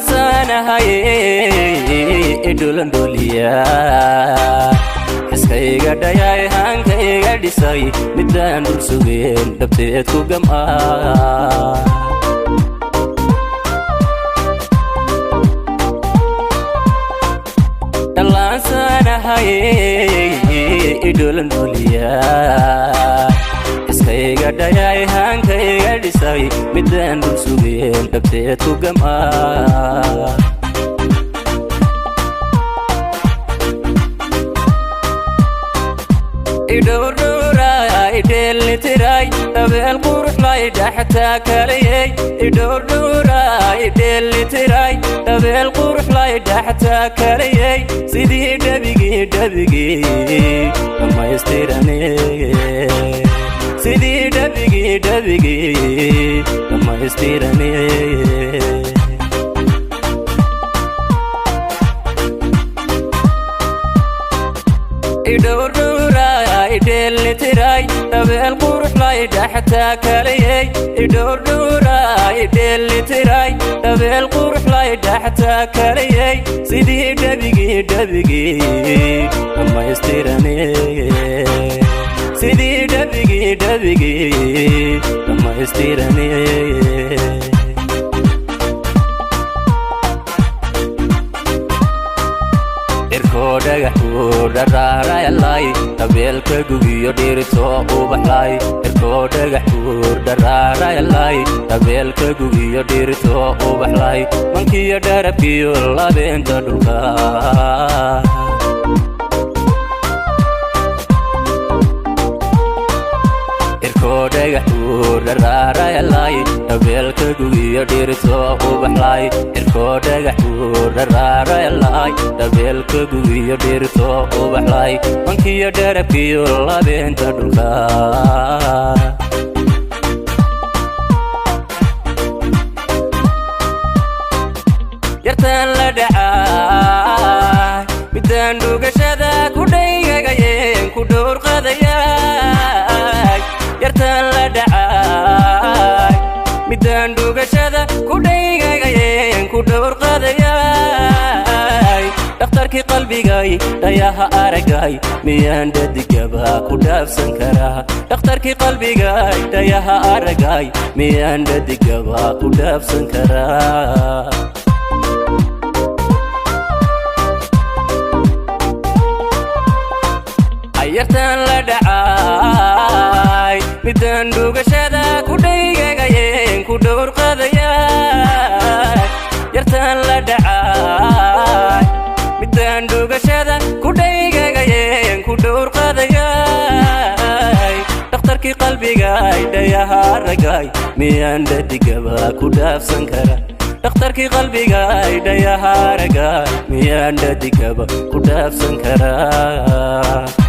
أنا هاي إدولن دوليا إسكاي قد ياي هانكاي قد يساي مدان دول سوين دبتيتكو جمعا الله أنا هاي إدولن دوليا إسكاي قد ياي هانكاي قد يساي مدان دول سوين دبتيتكو جمعا يدورورا يدل تراي تبي القرح لا يدحتا كلي يدورورا يدل تراي تبي القرح لا يدحتا كلي سيدي دبيجي ما يستيرني سيدي دبيجي ما يستيرني يدورورا يدل تراي تبي القرح لا يدحتا كلي يدورورا يدل تراي تبي القرح لا يدحتا كلي سيدي دبيجي ما يستيرني سيدي دبيجي ما يستيرني dhagaxuu dharaaraya laay qabeelka gugiyo dhirto u baxlay irko dhagaxuu dharaaraya laay qabeelka gugiyo dhirto u baxlay mankiyo dharabkiyo labeenta dhulka irko dhagaxuu dharaaraya laay qabeelka gugiyo dhirto u baxlay irko dhagaxuu dharaaraya laay qabeelka gugiyo dhirto u baxlay mankiyo dharabkiyo labeenta dhulka yartaan la dhacay midaan dhugashada ku dhaygagayeen ku dhowr qadayay yartaan la dhacay midaan dhugashada ku dhaygagayeen ku dhowr qadayay dhakhtarkii qalbigay dhayaha aragay miyaan dhadigaba ku dhaafsan karaa dhakhtarkii qalbigay dhayaha aragay miyaan dhadigaba ku dhaafsan karaa yartaan la dhacay midaan dhugashada ku dhaygagayeen ku dhowr qadayay yartaan la dhacay midaan dhugashada ku dhaygagayeen ku dhowr qadayay dhakhtarkii qalbigay dhayaha aragay miyaan dhadigaba ku dhaafsan karaa dhakhtarkii qalbigay dhayaha aragay miyaan dhadigaba ku dhaafsan karaa